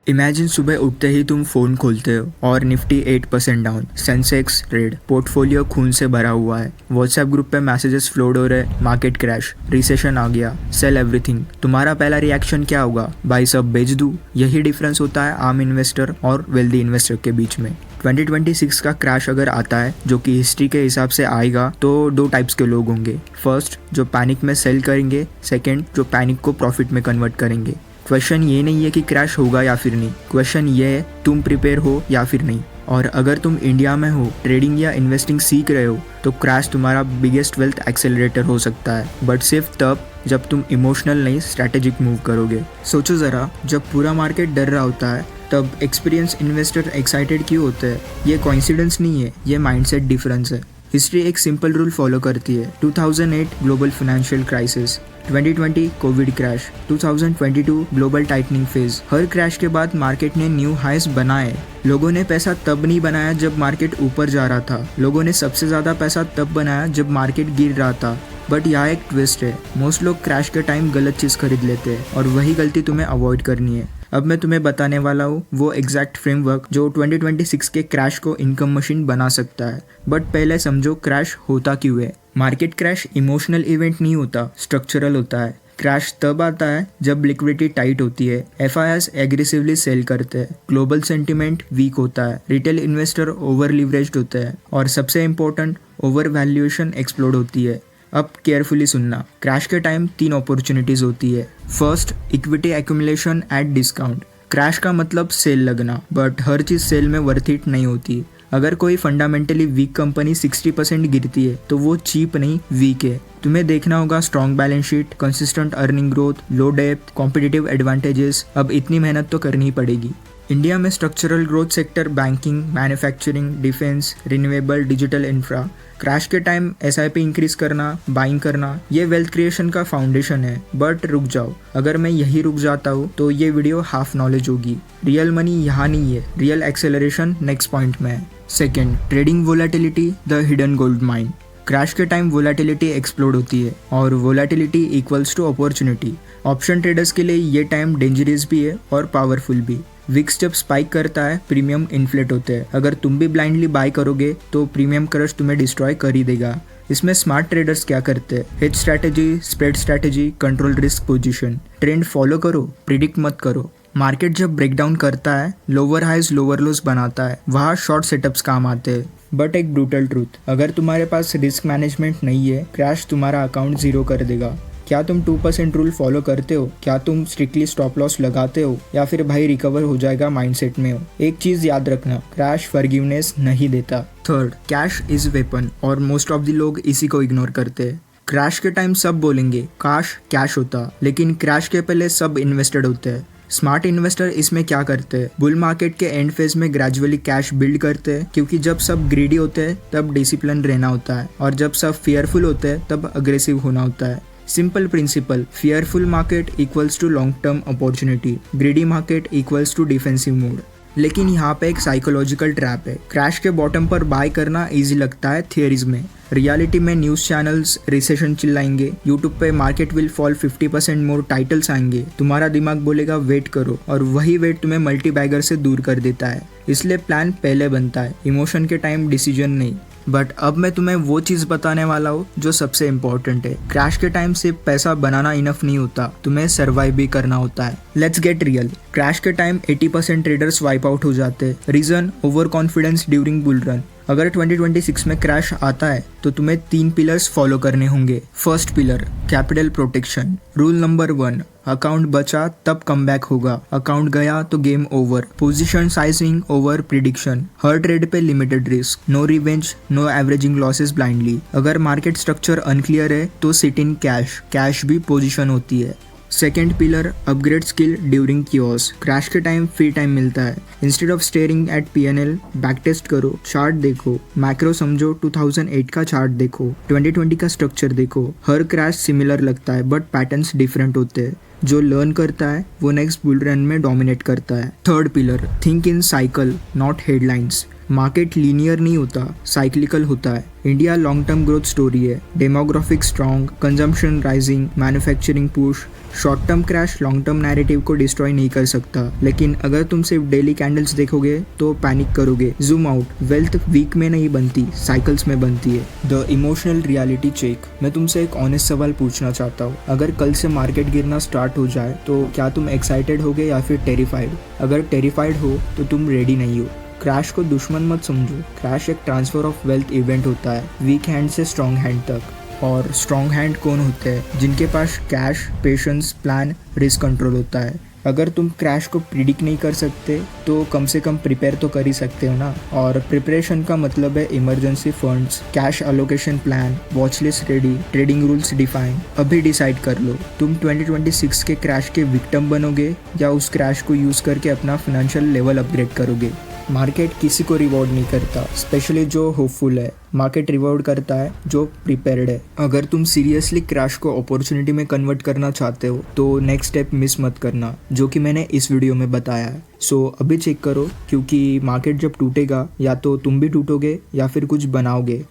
Imagine सुबह उठते ही तुम फ़ोन खोलते हो और Nifty 8% down, Sensex red, portfolio खून से भरा हुआ है। व्हाट्सएप ग्रुप पे मैसेजेस फ्लोड हो रहे, मार्केट क्रैश, रिसेशन आ गया, सेल एवरीथिंग। तुम्हारा पहला रिएक्शन क्या होगा? भाई सब बेच दूँ? यही डिफरेंस होता है आम इन्वेस्टर और वेल्दी इन्वेस्टर के बीच में। 2026 का क्रैश अगर आता है, जो कि हिस्ट्री के हिसाब से आएगा, तो दो टाइप्स के लोग होंगे। फर्स्ट, जो पैनिक में सेल करेंगे। सेकंड, जो पैनिक को प्रॉफिट में कन्वर्ट करेंगे। क्वेश्चन ये नहीं है कि क्रैश होगा या फिर नहीं, क्वेश्चन ये है तुम प्रिपेयर हो या फिर नहीं। और अगर तुम इंडिया में हो, ट्रेडिंग या इन्वेस्टिंग सीख रहे हो, तो क्रैश तुम्हारा बिगेस्ट वेल्थ एक्सेलरेटर हो सकता है, बट सिर्फ तब जब तुम इमोशनल नहीं स्ट्रैटेजिक मूव करोगे। सोचो ज़रा, जब पूरा मार्केट डर रहा होता है तब एक्सपीरियंस इन्वेस्टर एक्साइटेड क्यों होते हैं? ये कोइंसिडेंस नहीं है, ये माइंडसेट डिफरेंस है। हिस्ट्री एक सिंपल रूल फॉलो करती है। 2008 global financial crisis, 2020 covid crash, 2022 global tightening phase. हर क्रैश के बाद मार्केट ने न्यू हाइस बनाए। लोगों ने पैसा तब नहीं बनाया जब मार्केट ऊपर जा रहा था, लोगों ने सबसे ज़्यादा पैसा तब बनाया जब मार्केट गिर रहा था। बट यहाँ एक ट्विस्ट है, मोस्ट लोग क्रैश के टाइम गलत चीज़ खरीद लेते हैं और वही गलती तुम्हें अवॉइड करनी है। अब मैं तुम्हें बताने वाला हूँ वो एग्जैक्ट फ्रेमवर्क जो 2026 के क्रैश को इनकम मशीन बना सकता है। बट पहले समझो क्रैश होता क्यों है। मार्केट क्रैश इमोशनल इवेंट नहीं होता, स्ट्रक्चरल होता है। क्रैश तब आता है जब लिक्विडिटी टाइट होती है, एफआईआईज एग्रेसिवली सेल करते हैं, ग्लोबल सेंटिमेंट वीक होता है, रिटेल इन्वेस्टर ओवर लिवरेज्ड होते हैं और सबसे इम्पोर्टेंट ओवर वैल्यूएशन एक्सप्लोड होती है। अब केयरफुली सुनना, क्रैश के टाइम 3 अपॉर्चुनिटीज होती है। First, equity accumulation at discount. Crash का मतलब सेल लगना, बट हर चीज़ सेल में वर्थ इट नहीं होती। अगर कोई फंडामेंटली वीक कंपनी 60% गिरती है तो वो चीप नहीं, वीक है। तुम्हें देखना होगा strong balance sheet, consistent earning growth, low depth, competitive advantages. अब इतनी मेहनत तो करनी ही पड़ेगी। इंडिया में structural growth sector banking, manufacturing, defence, renewable, digital infra. Crash के टाइम एसआईपी इंक्रीज करना, बाइंग करना, ये वेल्थ क्रिएशन का फाउंडेशन है। बट रुक जाओ, अगर मैं यही रुक जाता हूँ तो ये वीडियो हाफ नॉलेज होगी। रियल मनी यहाँ नहीं है, रियल एक्सेलरेशन नेक्स्ट पॉइंट में है। Second, trading volatility, the hidden gold mine. Crash के टाइम वोलेटिलिटी एक्सप्लोड होती है और volatility equals to opportunity. Option traders के लिए ये टाइम डेंजरस भी है और पावरफुल भी। विक्स जब स्पाइक करता है, प्रीमियम इन्फ्लेट होते हैं। अगर तुम भी ब्लाइंडली बाय करोगे तो प्रीमियम क्रश तुम्हें डिस्ट्रॉय कर ही देगा। इसमें स्मार्ट ट्रेडर्स क्या करते हैं? Hedge strategy, spread strategy, control risk position. Trend follow करो, प्रिडिक्ट मत करो। मार्केट जब ब्रेकडाउन करता है, लोअर हाइज लोअर लोस बनाता है, वहाँ शॉर्ट सेटअप्स काम आते हैं। बट एक ब्रूटल ट्रूथ, अगर तुम्हारे पास रिस्क मैनेजमेंट नहीं है, क्रैश तुम्हारा अकाउंट जीरो कर देगा। क्या तुम 2% रूल फॉलो करते हो? क्या तुम स्ट्रिक्टली स्टॉप लॉस लगाते हो? या फिर भाई रिकवर हो जाएगा माइंडसेट में हो? एक चीज याद रखना, क्रैश फॉरगिवनेस नहीं देता। थर्ड, कैश इज वेपन, और मोस्ट ऑफ द लोग इसी को इग्नोर करते हैं। क्रैश के टाइम सब बोलेंगे काश कैश होता, लेकिन क्रैश के पहले सब इन्वेस्टेड होते हैं। स्मार्ट इन्वेस्टर इसमें क्या करते हैं? बुल मार्केट के एंड फेज में ग्रेजुअली कैश बिल्ड करते हैं, क्योंकि जब सब ग्रीडी होते हैं तब डिसिप्लिन रहना होता है, और जब सब फियरफुल होते हैं तब अग्रेसिव होना होता है। Simple principal, fearful market equals to long term opportunity, greedy market equals to defensive mood। लेकिन यहाँ पे एक साइकोलॉजिकल ट्रैप है। क्रैश के बॉटम पर बाय करना इजी लगता है थियरीज में, रियलिटी में न्यूज चैनल्स रिसेशन चिल्लाएंगे, यूट्यूब पे market will fall 50% more titles आएंगे। तुम्हारा दिमाग बोलेगा वेट करो, और वही वेट तुम्हें मल्टी बैगर से दूर कर देता है। इसलिए प्लान पहले बनता है, इमोशन के टाइम डिसीजन नहीं। बट अब मैं तुम्हें वो चीज़ बताने वाला हूँ जो सबसे इम्पोर्टेंट है। क्रैश के टाइम सिर्फ पैसा बनाना इनफ नहीं होता, तुम्हें सर्वाइव भी करना होता है। Let's get real. क्रैश के टाइम 80% ट्रेडर्स वाइप आउट हो जाते हैं। Reason, over confidence during bull run. अगर 2026 में क्रैश आता है तो तुम्हें 3 पिलर्स फॉलो करने होंगे। First pillar, capital protection. Rule number 1, account बचा तब कम बैक होगा, अकाउंट गया तो game over. Position sizing over prediction. हर ट्रेड पे limited risk, no revenge, no averaging losses blindly. अगर मार्केट स्ट्रक्चर अनक्लियर है तो सिट इन कैश, कैश भी पोजीशन होती है। Second pillar, upgrade skill during chaos. Crash के टाइम फ्री टाइम मिलता है, instead of staring at PNL, back test करो, चार्ट देखो, मैक्रो समझो, 2008 का चार्ट देखो, 2020 का स्ट्रक्चर देखो। हर क्रैश सिमिलर लगता है बट पैटर्न्स डिफरेंट होते हैं। जो लर्न करता है वो नेक्स्ट बुल रन में डोमिनेट करता है। Third pillar, think in cycle not headlines. Market linear नहीं होता, साइक्लिकल होता है। India long term growth story है, demographic strong, consumption rising, manufacturing push. Short term crash long term narrative को destroy नहीं कर सकता, लेकिन अगर तुम सिर्फ डेली कैंडल्स देखोगे तो पैनिक करोगे। जूम आउट, वेल्थ वीक में नहीं बनती, साइकिल्स में बनती है। The emotional reality check. मैं तुमसे एक ऑनेस्ट सवाल पूछना चाहता हूँ, अगर कल से मार्केट गिरना स्टार्ट हो जाए तो क्या तुम एक्साइटेड होगे या फिर टेरिफाइड? अगर टेरिफाइड हो तो तुम रेडी नहीं हो। क्रैश को दुश्मन मत समझो, क्रैश एक ट्रांसफर ऑफ वेल्थ इवेंट होता है, वीक हैंड से स्ट्रॉन्ग हैंड तक। और स्ट्रॉन्ग हैंड कौन होते हैं? जिनके पास cash, patience, plan, risk control होता है। अगर तुम क्रैश को प्रिडिक्ट नहीं कर सकते तो कम से कम प्रिपेयर तो कर ही सकते हो ना। और प्रिपरेशन का मतलब है emergency funds, cash allocation plan, watch list ready, trading rules define. अभी डिसाइड कर लो, तुम 2026 के क्रैश के विक्टिम बनोगे या उस क्रैश को यूज़ करके अपना फाइनेंशियल लेवल अपग्रेड करोगे। मार्केट किसी को रिवॉर्ड नहीं करता, स्पेशली जो होपफुल है। मार्केट रिवॉर्ड करता है जो प्रिपेयर्ड है। अगर तुम सीरियसली क्रैश को अपॉर्चुनिटी में कन्वर्ट करना चाहते हो तो नेक्स्ट स्टेप मिस मत करना, जो कि मैंने इस वीडियो में बताया है। सो अभी चेक करो, क्योंकि मार्केट जब टूटेगा या तो तुम भी टूटोगे या फिर कुछ बनाओगे।